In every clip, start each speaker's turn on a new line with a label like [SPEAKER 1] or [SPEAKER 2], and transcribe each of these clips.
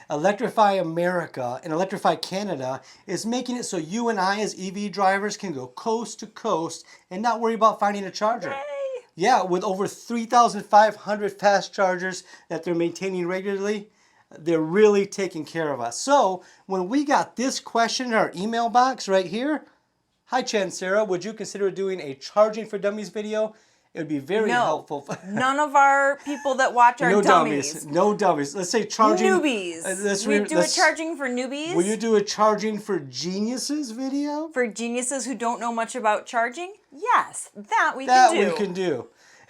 [SPEAKER 1] Electrify America and Electrify Canada is making it so you and I as EV drivers can go coast to coast and not worry about finding a charger.
[SPEAKER 2] Yay!
[SPEAKER 1] Yeah, with over 3,500 fast chargers that they're maintaining regularly, they're really taking care of us. So when we got this question in our email box right here, hi Chen Sarah, would you consider doing a Charging for Dummies video? It would be very helpful.
[SPEAKER 2] None of our people that watch are dummies.
[SPEAKER 1] No dummies. Let's say charging.
[SPEAKER 2] Newbies. We do a charging for newbies.
[SPEAKER 1] Will you do a Charging for Geniuses video?
[SPEAKER 2] For geniuses who don't know much about charging? Yes, that we can do.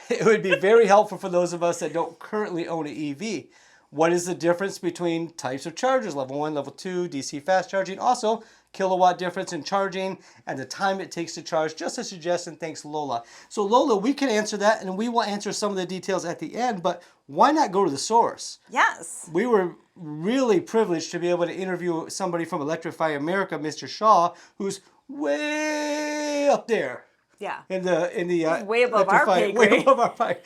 [SPEAKER 1] It would be very helpful for those of us that don't currently own an EV. What is the difference between types of chargers? Level 1, level 2, DC fast charging. Also, kilowatt difference in charging and the time it takes to charge. Just a suggestion. Thanks, Lola. So Lola, we can answer that and we will answer some of the details at the end, but why not go to the source?
[SPEAKER 2] Yes.
[SPEAKER 1] We were really privileged to be able to interview somebody from Electrify America, Mr. Shah, who's way up there.
[SPEAKER 2] Yeah.
[SPEAKER 1] In the
[SPEAKER 2] way above our pay grade.
[SPEAKER 1] Way above our pay.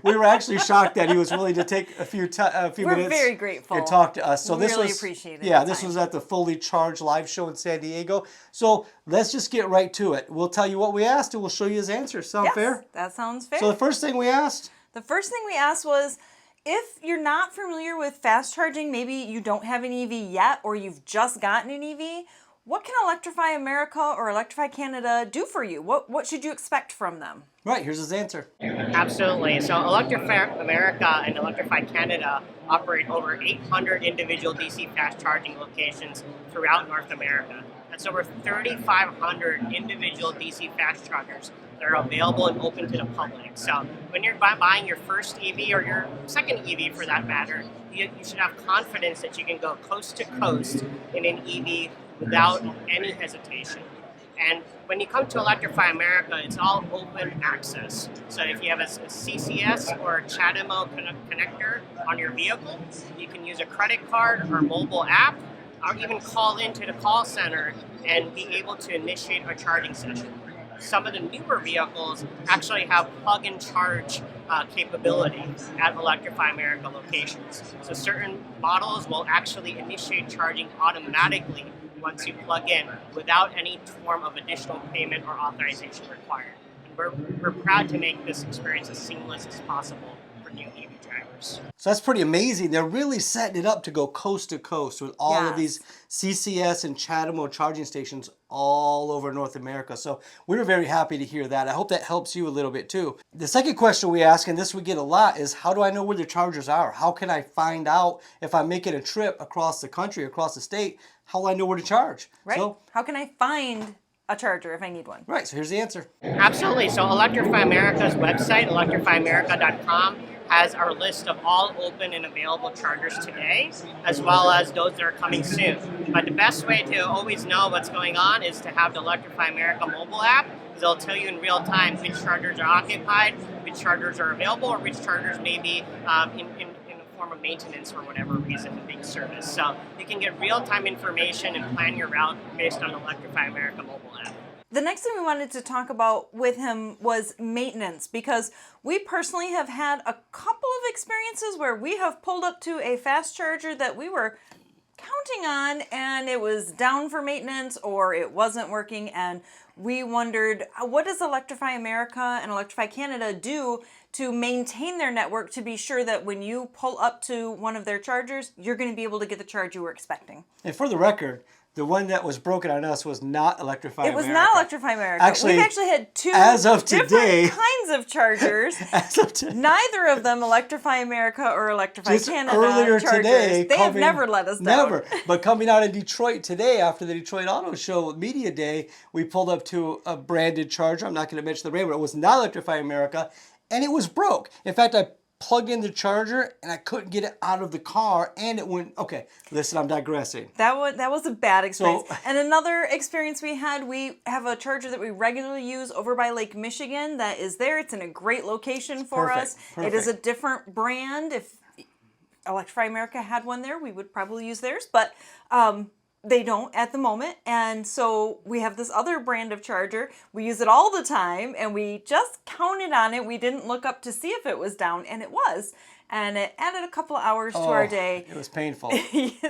[SPEAKER 1] We were actually shocked that he was willing to take a few minutes.
[SPEAKER 2] We're very grateful.
[SPEAKER 1] And talk to us. So this
[SPEAKER 2] really
[SPEAKER 1] was,
[SPEAKER 2] appreciate it.
[SPEAKER 1] Yeah, this was at the Fully Charged live show in San Diego. So let's just get right to it. We'll tell you what we asked and we'll show you his answers. Sound fair?
[SPEAKER 2] That sounds fair.
[SPEAKER 1] So the first thing we asked?
[SPEAKER 2] The first thing we asked was, if you're not familiar with fast charging, maybe you don't have an EV yet or you've just gotten an EV, what can Electrify America or Electrify Canada do for you? What should you expect from them?
[SPEAKER 1] Right, here's his answer.
[SPEAKER 3] Absolutely. So Electrify America and Electrify Canada operate over 800 individual DC fast charging locations throughout North America. That's over 3,500 individual DC fast chargers that are available and open to the public. So when you're buying your first EV or your second EV for that matter, you should have confidence that you can go coast to coast in an EV without any hesitation. And when you come to Electrify America, it's all open access. So if you have a CCS or a CHAdeMO connector on your vehicle, you can use a credit card or mobile app, or even call into the call center and be able to initiate a charging session. Some of the newer vehicles actually have plug-and charge capability at Electrify America locations. So certain models will actually initiate charging automatically once you plug in without any form of additional payment or authorization required. And we're proud to make this experience as seamless as possible for new EV drivers.
[SPEAKER 1] So that's pretty amazing. They're really setting it up to go coast to coast with all of these CCS and CHAdeMO charging stations all over North America. So we were very happy to hear that. I hope that helps you a little bit too. The second question we ask, and this we get a lot, is how do I know where the chargers are? How can I find out if I'm making a trip across the country, across the state, how will I know where to charge?
[SPEAKER 2] Right.
[SPEAKER 1] So,
[SPEAKER 2] how can I find a charger if I need one?
[SPEAKER 1] Right, so here's the answer.
[SPEAKER 3] Absolutely. So Electrify America's website, electrifyamerica.com, has our list of all open and available chargers today, as well as those that are coming soon. But the best way to always know what's going on is to have the Electrify America mobile app, because it'll tell you in real time which chargers are occupied, which chargers are available, or which chargers may be in a form of maintenance for whatever reason being serviced. So you can get real-time information and plan your route based on the Electrify America mobile app.
[SPEAKER 2] The next thing we wanted to talk about with him was maintenance, because we personally have had a couple of experiences where we have pulled up to a fast charger that we were counting on and it was down for maintenance or it wasn't working, and we wondered, what does Electrify America and Electrify Canada do to maintain their network to be sure that when you pull up to one of their chargers, you're going to be able to get the charge you were expecting?
[SPEAKER 1] And for the record, the one that was broken on us was not Electrify America.
[SPEAKER 2] It was not Electrify America.
[SPEAKER 1] Actually,
[SPEAKER 2] we've actually had two different kinds of chargers. Neither of them Electrify America or Electrify Canada
[SPEAKER 1] earlier
[SPEAKER 2] chargers.
[SPEAKER 1] Today,
[SPEAKER 2] they have never let us down.
[SPEAKER 1] Never. But coming out in Detroit today, after the Detroit Auto Show Media Day, we pulled up to a branded charger. I'm not going to mention the brand, but it was not Electrify America, and it was broke. In fact, I plugged in the charger and I couldn't get it out of the car, and it went, okay, listen, I'm digressing.
[SPEAKER 2] That was a bad experience. And another experience we had, we have a charger that we regularly use over by Lake Michigan that is there. It's in a great location for us. It is a different brand. If Electrify America had one there, we would probably use theirs, but they don't at the moment. And so we have this other brand of charger. We use it all the time and we just counted on it. We didn't look up to see if it was down, and it was. and it added a couple of hours to our day.
[SPEAKER 1] It was painful.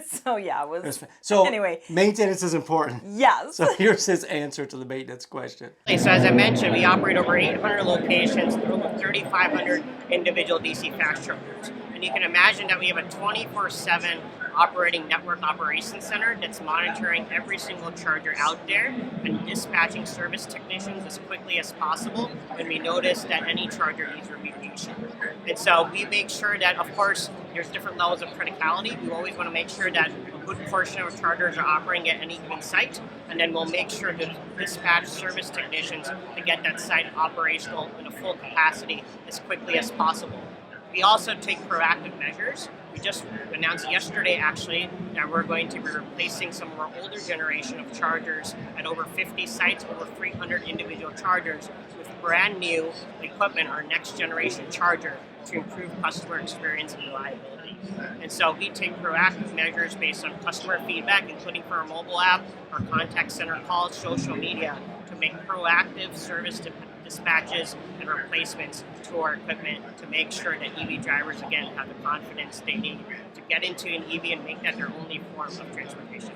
[SPEAKER 2] So yeah, it was.
[SPEAKER 1] So
[SPEAKER 2] anyway,
[SPEAKER 1] maintenance is important.
[SPEAKER 2] Yes.
[SPEAKER 1] So here's his answer to the maintenance question.
[SPEAKER 3] So as I mentioned, we operate over 800 locations through over 3,500 individual DC fast chargers. And you can imagine that we have a 24/7 operating network operations center that's monitoring every single charger out there and dispatching service technicians as quickly as possible when we notice that any charger needs remediation. And so we make sure that, of course, there's different levels of criticality. We always want to make sure that a good portion of our chargers are operating at any given site, and then we'll make sure to dispatch service technicians to get that site operational in a full capacity as quickly as possible. We also take proactive measures. We just announced yesterday, actually, that we're going to be replacing some of our older generation of chargers at over 50 sites, over 300 individual chargers, with brand new equipment, our next generation charger, to improve customer experience and reliability. And so we take proactive measures based on customer feedback, including for our mobile app, our contact center calls, social media, to make proactive service dispatches and replacements to our equipment to make sure that EV drivers, again, have the confidence they need to get into an EV and make that their only form of transportation.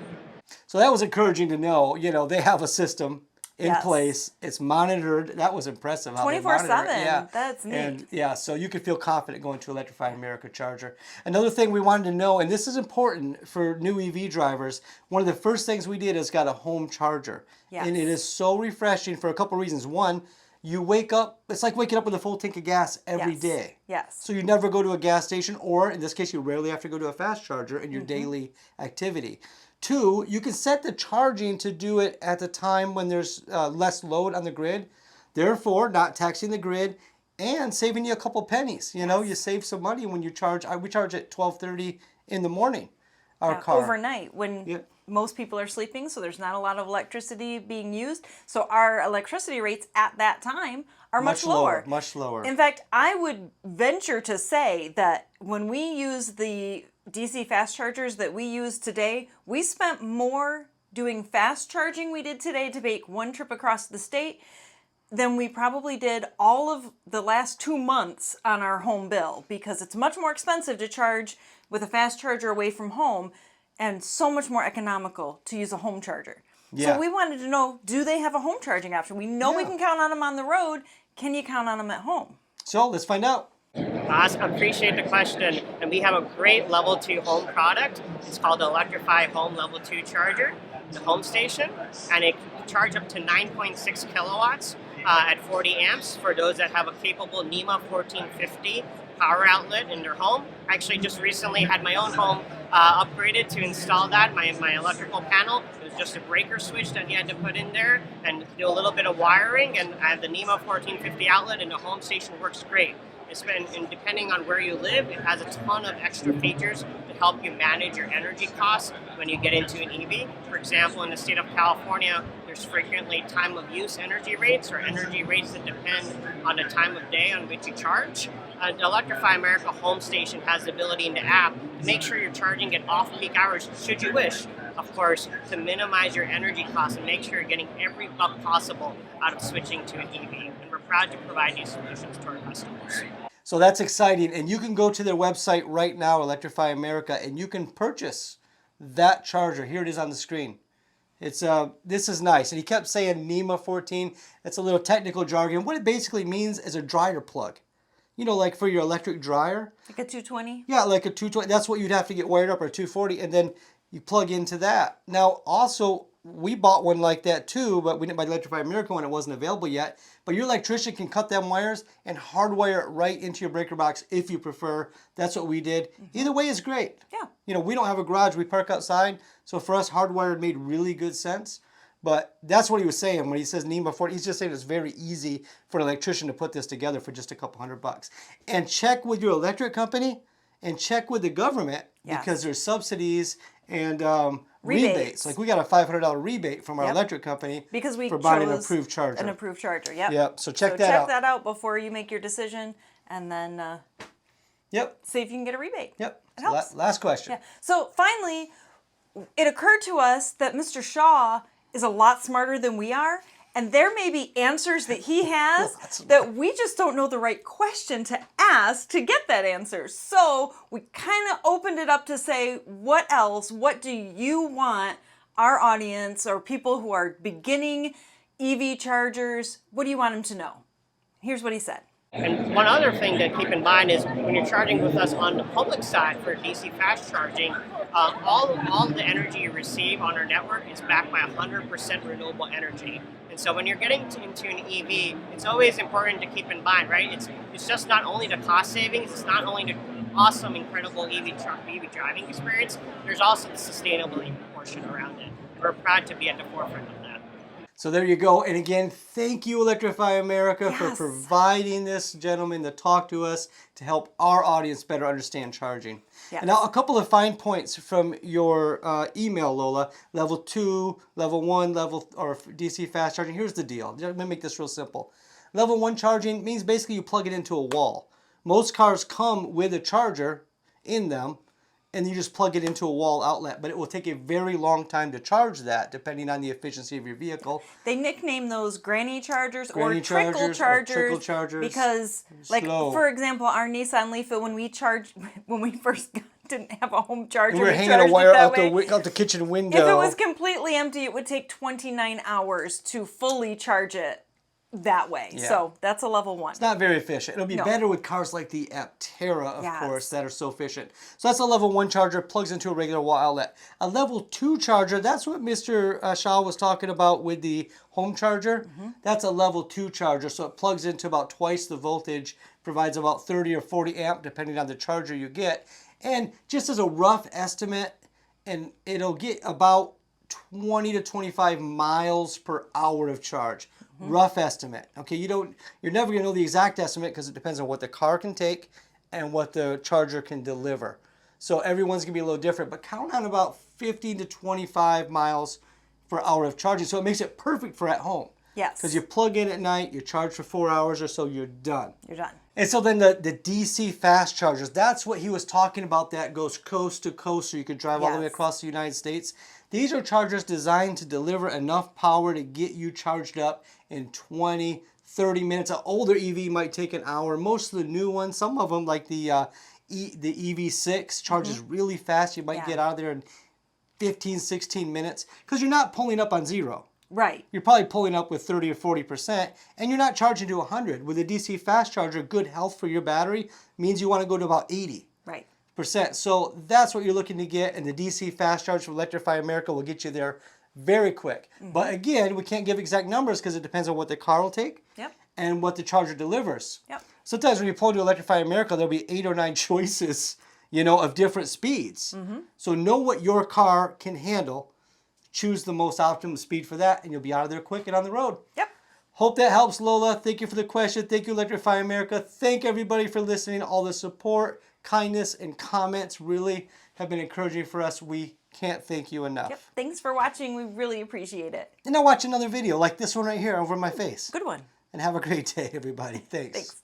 [SPEAKER 1] So that was encouraging to know. They have a system in place. It's monitored. That was impressive.
[SPEAKER 2] 24/7.
[SPEAKER 1] Yeah.
[SPEAKER 2] That's neat.
[SPEAKER 1] And so you could feel confident going to Electrify America charger. Another thing we wanted to know, and this is important for new EV drivers, one of the first things we did is got a home charger.
[SPEAKER 2] Yes.
[SPEAKER 1] And it is so refreshing for a couple of reasons. One, you wake up, it's like waking up with a full tank of gas every day.
[SPEAKER 2] Yes.
[SPEAKER 1] So you never go to a gas station, or in this case, you rarely have to go to a fast charger in your daily activity. Two, you can set the charging to do it at the time when there's less load on the grid, therefore not taxing the grid and saving you a couple pennies. You save some money when you charge. We charge at 12:30 in the morning, our car.
[SPEAKER 2] Overnight when most people are sleeping, so there's not a lot of electricity being used. So our electricity rates at that time are much lower.
[SPEAKER 1] Much lower.
[SPEAKER 2] In fact, I would venture to say that when we use the DC fast chargers that we use today, we spent more doing fast charging we did today to make one trip across the state than we probably did all of the last 2 months on our home bill, because it's much more expensive to charge with a fast charger away from home and so much more economical to use a home charger.
[SPEAKER 1] Yeah.
[SPEAKER 2] So we wanted to know, do they have a home charging option? We know we can count on them on the road. Can you count on them at home?
[SPEAKER 1] So let's find out.
[SPEAKER 3] Awesome. Appreciate the question. And we have a great level 2 home product. It's called the Electrify Home Level 2 Charger, the home station, and it can charge up to 9.6 kilowatts at 40 amps for those that have a capable NEMA 1450 power outlet in their home. I actually just recently had my own home upgraded to install that, my electrical panel. It was just a breaker switch that you had to put in there and do a little bit of wiring, and I have the NEMA 1450 outlet, and the home station works great. And depending on where you live, it has a ton of extra features to help you manage your energy costs when you get into an EV. For example, in the state of California, there's frequently time of use energy rates, or energy rates that depend on the time of day on which you charge. The Electrify America home station has the ability in the app to make sure you're charging at off-peak hours, should you wish, of course, to minimize your energy costs and make sure you're getting every buck possible out of switching to an EV. And we're proud to provide these solutions to our customers.
[SPEAKER 1] So that's exciting. And you can go to their website right now, Electrify America, and you can purchase that charger. Here it is on the screen. This is nice. And he kept saying NEMA 14. It's a little technical jargon. What it basically means is a dryer plug. Like for your electric dryer.
[SPEAKER 2] Like a 220?
[SPEAKER 1] Yeah, like a 220. That's what you'd have to get wired up, or 240, and then you plug into that. Now, also, we bought one like that too, but we didn't buy the Electrify America when it wasn't available yet. But your electrician can cut them wires and hardwire it right into your breaker box if you prefer. That's what we did. Either way is great.
[SPEAKER 2] Yeah.
[SPEAKER 1] We don't have a garage. We park outside. So for us, hardwired made really good sense. But that's what he was saying when he says NEMA 40. He's just saying it's very easy for an electrician to put this together for just a couple $100. And check with your electric company and check with the government, because there's subsidies and rebates. Like we got a $500 rebate from our electric company
[SPEAKER 2] because we
[SPEAKER 1] for buying an
[SPEAKER 2] chose
[SPEAKER 1] approved charger.
[SPEAKER 2] An approved charger. Yep.
[SPEAKER 1] Yep. So check that out.
[SPEAKER 2] Check that out before you make your decision, and then see if you can get a rebate.
[SPEAKER 1] Yep.
[SPEAKER 2] It helps.
[SPEAKER 1] Last question.
[SPEAKER 2] Yeah. So finally, it occurred to us that Mr. Shah is a lot smarter than we are, And there may be answers that he has that we just don't know the right question to ask to get that answer. So we kind of opened it up to say, what else? What do you want our audience or people who are beginning EV chargers, what do you want them to know? Here's what he said.
[SPEAKER 3] And one other thing to keep in mind is when you're charging with us on the public side for DC fast charging, all the energy you receive on our network is backed by 100% renewable energy. And so when you're getting into an EV, it's always important to keep in mind, right? It's just not only the cost savings, it's not only the awesome, incredible EV driving experience, there's also the sustainability portion around it. And we're proud to be at the forefront of that.
[SPEAKER 1] So there you go. And again, thank you, Electrify America, for providing this gentleman to talk to us to help our audience better understand charging. Yes. And now a couple of fine points from your email, Lola. Level 2, Level 1, or DC fast charging. Here's the deal. Let me make this real simple. Level 1 charging means basically you plug it into a wall. Most cars come with a charger in them, and you just plug it into a wall outlet, but it will take a very long time to charge that, depending on the efficiency of your vehicle.
[SPEAKER 2] They nickname those granny chargers or trickle chargers because, like, for example, our Nissan Leaf, when we first didn't have a home charger,
[SPEAKER 1] we were hanging a wire out the kitchen window.
[SPEAKER 2] If it was completely empty, it would take 29 hours to fully charge it that way. Yeah. So that's a level 1.
[SPEAKER 1] It's not very efficient. It'll be better with cars like the Aptera, of course, that are so efficient. So that's a level 1 charger, plugs into a regular wall outlet. A level 2 charger, that's what Mr. Shah was talking about with the home charger. Mm-hmm. That's a level 2 charger, so it plugs into about twice the voltage, provides about 30 or 40 amp, depending on the charger you get. And just as a rough estimate, and it'll get about 20 to 25 miles per hour of charge. Rough estimate. Okay, you're never going to know the exact estimate because it depends on what the car can take and what the charger can deliver. So everyone's going to be a little different, but count on about 50 to 25 miles per hour of charging. So it makes it perfect for at home.
[SPEAKER 2] Yes.
[SPEAKER 1] Because you plug in at night, you charge for 4 hours or so, you're done.
[SPEAKER 2] You're done.
[SPEAKER 1] And so then the DC fast chargers, that's what he was talking about, that goes coast to coast so you could drive all the way across the United States. These are chargers designed to deliver enough power to get you charged up in 20, 30 minutes. An older EV might take an hour. Most of the new ones, some of them like the EV6 charges really fast. You might get out of there in 15, 16 minutes because you're not pulling up on zero.
[SPEAKER 2] Right.
[SPEAKER 1] You're probably pulling up with 30 or 40%, and you're not charging to 100. With a DC fast charger, good health for your battery means you want to go to about 80%.
[SPEAKER 2] Right.
[SPEAKER 1] So that's what you're looking to get, and the DC fast charge from Electrify America will get you there very quick. But again, we can't give exact numbers because it depends on what the car will take and what the charger delivers. Sometimes when you pull into Electrify America, there'll be 8 or 9 choices, of different speeds. So know what your car can handle. Choose the most optimum speed for that, and you'll be out of there quick and on the road. Hope that helps, Lola. Thank you for the question. Thank you, Electrify America. Thank everybody for listening. All the support, kindness, and comments really have been encouraging for us. We can't thank you enough.
[SPEAKER 2] Thanks for watching. We really appreciate it.
[SPEAKER 1] And now watch another video like this one right here over my face.
[SPEAKER 2] Good one.
[SPEAKER 1] And have a great day, everybody. Thanks.